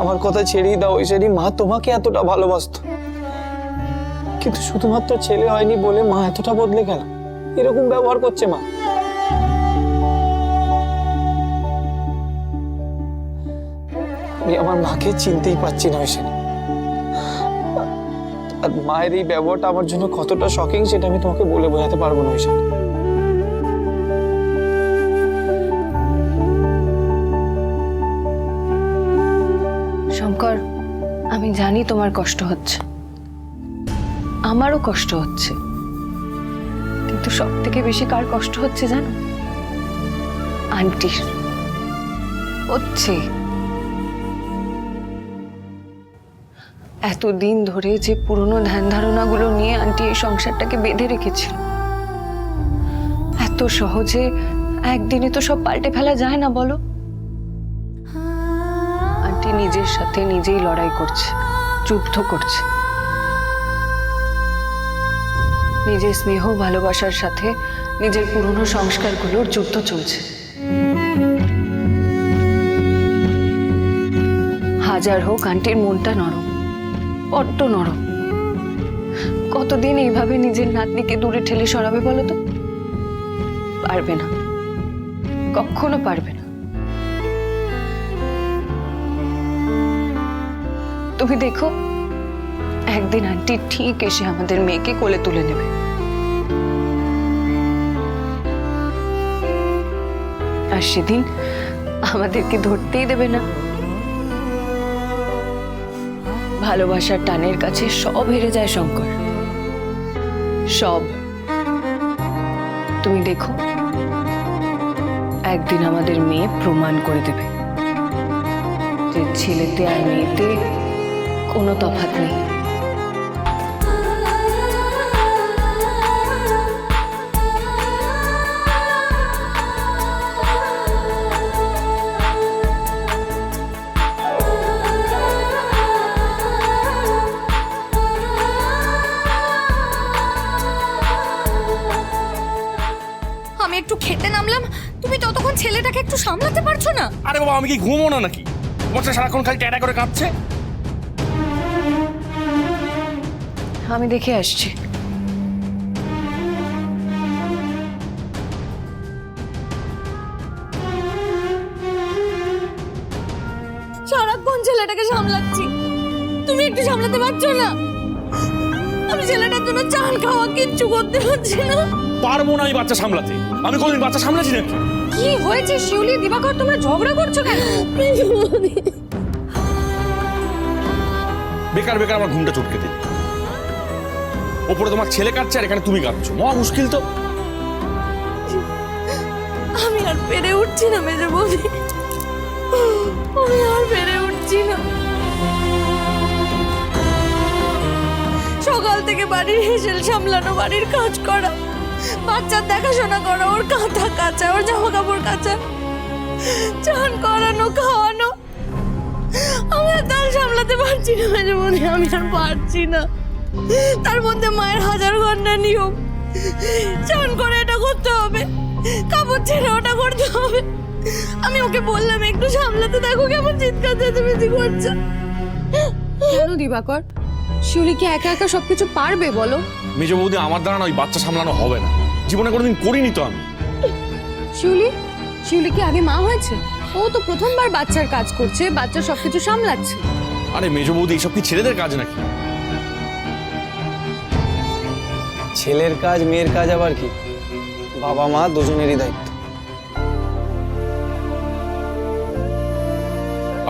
আমার কথা ছেড়েই দাও ঐশানী, মা তোমাকে এতটা ভালোবাসতো, কিন্তু শুধুমাত্র ছেলে হয়নি বলে মা এতটা বদলে গেল, এরকম ব্যবহার করছে মা। আমি আমার মাকে চিনতেই পারছি না ঐশানী, আর মায়ের এই ব্যবহারটা আমার জন্য কতটা শকিং সেটা আমি তোমাকে বলে বোঝাতে পারবো না ঐশানী। শঙ্কর, আমি জানি তোমার কষ্ট হচ্ছে, আমারও কষ্ট হচ্ছে, কিন্তু সব থেকে বেশি কার কষ্ট হচ্ছে জানো? আন্টির হচ্ছে। এতদিন ধরে যে পুরনো ধ্যান ধারণাগুলো নিয়ে আন্টি এই সংসারটাকে বেঁধে রেখেছিল, এত সহজে একদিনে তো সব পাল্টে ফেলা যায় না বলো। আন্টি নিজের সাথে নিজেই লড়াই করছে, যুদ্ধ করছে। নিজের স্নেহ ভালোবাসার সাথে নিজের পুরনো সংস্কারগুলোর যুদ্ধ চলছে। হাজার হোক আন্টির মনটা নরম, বড্ড নরম। কতদিন এইভাবে নিজের নাতনিকে দূরে ঠেলে সরাবে বলো তো? পারবে না, কখনো পারবে না। তুমি দেখো, একদিন আন্টি ঠিক এসে আমাদের মেয়েকে কোলে তুলে নেবে। আর সেদিন আমাদেরকে ধরতেই দেবে না। ভালোবাসার টানের কাছে সব হেরে যায় শঙ্কর, সব। তুমি দেখো, একদিন আমাদের মেয়ে প্রমাণ করে দেবে যে ছেলেতে আর মেয়েতে কোনো তফাৎ নেই। আমি একটু খেতে নামলাম, তুমি ততক্ষণ ছেলেটাকে একটু সামলাতে পারছো না? আরে বাবা, আমি কি ঘুমো না নাকি? তোমার সারাক্ষণ খালি ট্যাটা করে কাঁদছে। আমি দেখে আসছি। সারাক্ষণ ছেলেটাকে সামলাচ্ছি, তুমি একটু সামলাতে পারছো না? আমি ছেলেটার জন্য চান খাওয়া কিচ্ছু করতে পারছি না। পারবো না আমি বাচ্চা সামলাতে। আমি কোনদিন বাচ্চা সামলাছি নাকি? কি হয়েছে শিউলি, দিবাকর, তোমরা ঝগড়া করছো কেন? বেকার বেকার আমার ঘুমটা চটকে দিল। ওপরে তোমার ছেলে কাঁদছে আর এখানে তুমি কাঁদছো, মহা মুশকিল তো। আমি আর পেরে উঠছি না মেজে বৌদি, আমি আর পেরে উঠছি না। সকাল থেকে বাড়ির হেসেল সামলানো, বাড়ির কাজ করা, বাচ্চার দেখাশোনা করা, ওর কাঁথা কাচা, ওর জামা কাপড় কাচা, চান করানো, খাওয়ানো, আমি আর তার সামলাতে পারছি না মেজে বৌদি, আমি আর পারছি না। তার মধ্যে মায়ের হাজার ঘন্টা নিয়ম, চান করে এটা করতে হবে, কাপড় ছেড়ে ওটা করতে হবে। আমি ওকে বললাম একটু সামলাতে, দেখো কেমন চিৎকার চেঁচামেচি করছে। কেন দিবাকর, শিউলি কি একা একা সবকিছু পারবে বলো? মেজ বৌদি, আমার দ্বারা না ওই বাচ্চা সামলানো হবে না। জীবনে কোনোদিন করিনি তো আমি। শিউলি কি আগে মা হয়েছে? ও তো প্রথমবার বাচ্চার কাজ করছে, বাচ্চা সবকিছু সামলাচ্ছে। আরে মেজ বৌদি, এইসব কি ছেলেদের কাজ নাকি? ছেলের কাজ মেয়ের কাজ আবার কি? বাবা মা দুজনেরই দায়িত্ব।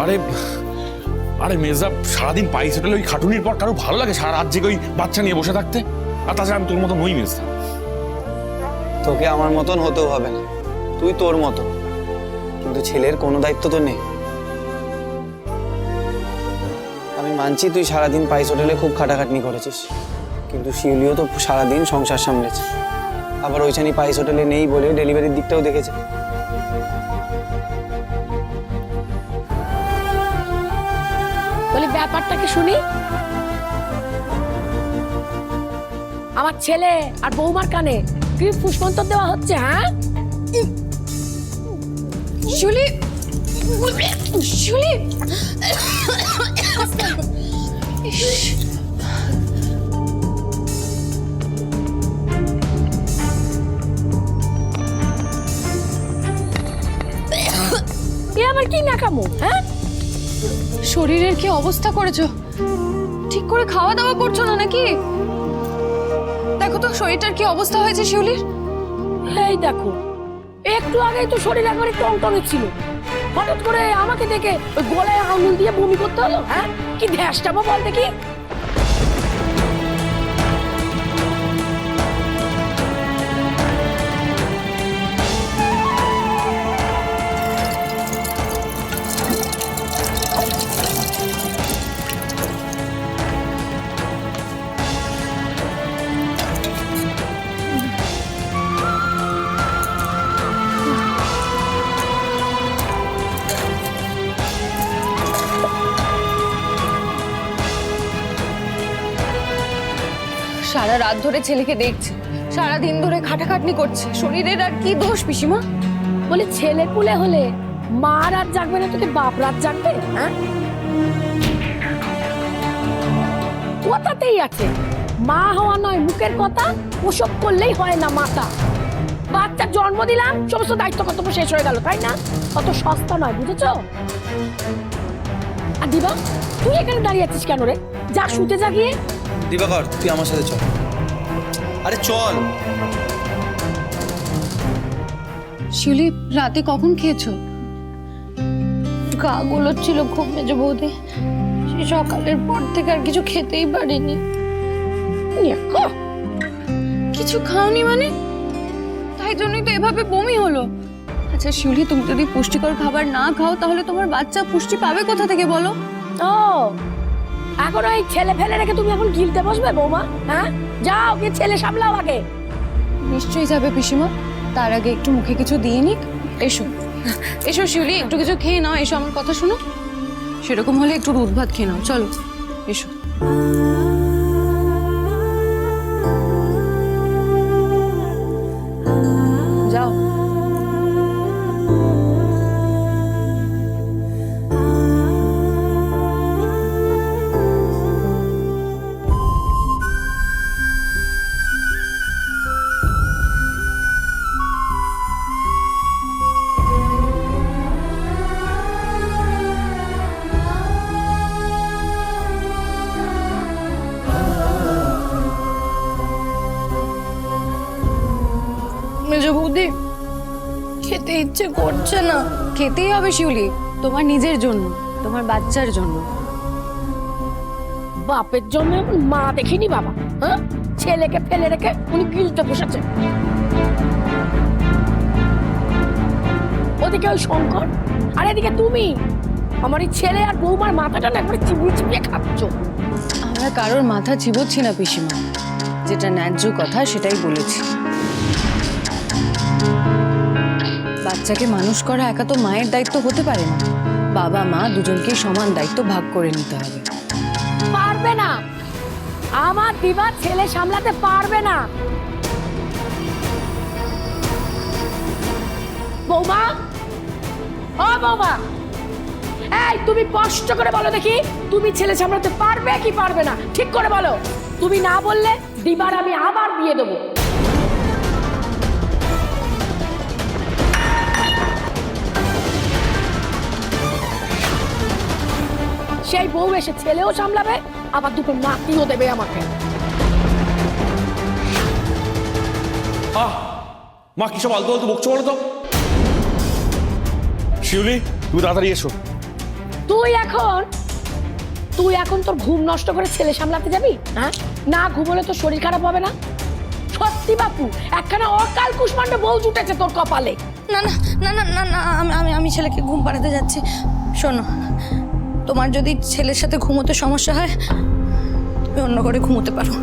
আরে আরে মেজদা, সারাদিন পাই সেটালে ওই খাটুনির পর কারো ভালো লাগে সারা রাত জেগে ওই বাচ্চা নিয়ে বসে থাকতে? আর তাছাড়া আমি তোর মতো নই মেজদা। তোকে আমার মতন হতেও হবে না, তুই তোর মতো, কিন্তু ছেলের কোনো দায়িত্ব তো নেই। আমি মানছি তুই সারাদিন পাইস হোটেলে খুব খাটাখাটনি করেছিস, কিন্তু শিউলিও তো সারাদিন সংসার সামলেছে। আবার ওইখানে পাইস হোটেলে নেই বলে ডেলিভারির দিকটাও দেখেছে। বলি ব্যাপারটা কি শুনি? আমার ছেলে আর বৌমার কানে কি পুষ্পান্তর দেওয়া হচ্ছে? হ্যাঁ শিউলি, কামো, হ্যাঁ? শরীরের কি অবস্থা করেছো? ঠিক করে খাওয়া দাওয়া করছো না নাকি? দেখো তো শরীরটার কি অবস্থা হয়েছে শিউলির। এই দেখো, একটু আগেই তো শরীর একবারে টনটনে ছিল, হঠাৎ করে আমাকে দেখে ওই গলায় আঙুল দিয়ে বমি করতে হলো, হ্যাঁ? কি ধ্যাসটাবো বল দেখি। সারা রাত ধরে ছেলেকে দেখছে, সারা দিন ধরে খাটাখাটনি করছে, শরীরের আর কি দোষ পিসিমা? বলে ছেলে পুলে হলে মা রাত জাগবে না তোকে বাপ রাত জাগবে, হ্যাঁ? কথাতেই আছে, মা হওয়া নয় মুখের কথা, ওসব করলেই হয় না মাতা। বাচ্চার জন্ম দিলাম, সমস্ত দায়িত্ব কর্তব্য শেষ হয়ে গেল, তাই না? অত সস্তা নয়, বুঝেছো? আর দিবা, তুই এখানে দাঁড়িয়ে আছিস কেন রে? যা শুতে জাগিয়ে। দিবাকর, তুই আমার সাথে চল। আরে চল। শিউলি, রাতে কখন খেয়েছো? গা গুলোচ্ছিল খুব মেজো বৌদি, সে সকালের পর থেকে আর কিছু খেতেই পারিনি। কিছু খাওনি মানে? তাই জন্যই তো এভাবে বমি হলো। আচ্ছা শিউলি, তুমি যদি পুষ্টিকর খাবার না খাও তাহলে তোমার বাচ্চা পুষ্টি পাবে কোথা থেকে বলো? ও, এখন ওই ছেলে ফেলে রেখে তুমি এখন গিলতে বসবে বৌমা, হ্যাঁ? যাও গিয়ে ছেলে সামলাও আগে। নিশ্চয়ই যাবে পিসিমা, তার আগে একটু মুখে কিছু দিয়ে নিক। এসো এসো শিউলি, একটু কিছু খেয়ে নাও। এসো, আমার কথা শোনো। সেরকম হলে একটু দুধ ভাত খেয়ে নাও, চলো এসো। যাও। মেজো বৌদি, খেতে ইচ্ছে করছে না। খেতেই হবে শিউলি, তোমার নিজের জন্য, তোমার বাচ্চার জন্য। বাপের জন্য মা দেখিনি বাবা, হ্যাঁ? ছেলেকে ফেলে রেখে উনি গিলতে বসেছে। ওদিকে ওই শঙ্কর, আর এদিকে তুমি আমার এই ছেলে আর বৌমার মাথাটা না একবার চিবিয়ে চিবিয়ে খাচ্ছ। আমরা কারোর মাথা চিবোচ্ছি না পিসিমা, যেটা ন্যায্য কথা সেটাই বলেছি। বাচ্চাকে মানুষ করা একা তো মায়ের দায়িত্ব হতে পারে না, বাবা মা দুজনকেই সমান দায়িত্ব ভাগ করে নিতে হবে। পারবে না, আমার দিবা ছেলে সামলাতে পারবে না। বৌমা, ও বৌমা, এই তুমি স্পষ্ট করে বলো দেখি, তুমি ছেলে সামলাতে পারবে কি পারবে না? ঠিক করে বলো। তুমি না বললে দিবার আমি আবার দিয়ে দেবো। সেই বউ এসে ছেলেও সামলাবে, আবার দুটো নাতিও দেবে আমাকে। মা কি সব আলতু আলতু বকছো বলো তো? শিউলি, তুমি তাড়াতাড়ি এসো। তুই এখন তোর ঘুম নষ্ট করে ছেলে সামলাতে যাবি, হ্যাঁ? না ঘুমোলে তো শরীর খারাপ হবে না? সত্যি বাপু, একখানা অকাল কুষ্মাণ্ড বউ জুটেছে তোর কপালে। না না না না না না, আমি ছেলেকে ঘুম পাড়াতে যাচ্ছি। শোনো, তোমার যদি ছেলের সাথে ঘুমোতে সমস্যা হয় তুমি অন্য করে ঘুমোতে পারো।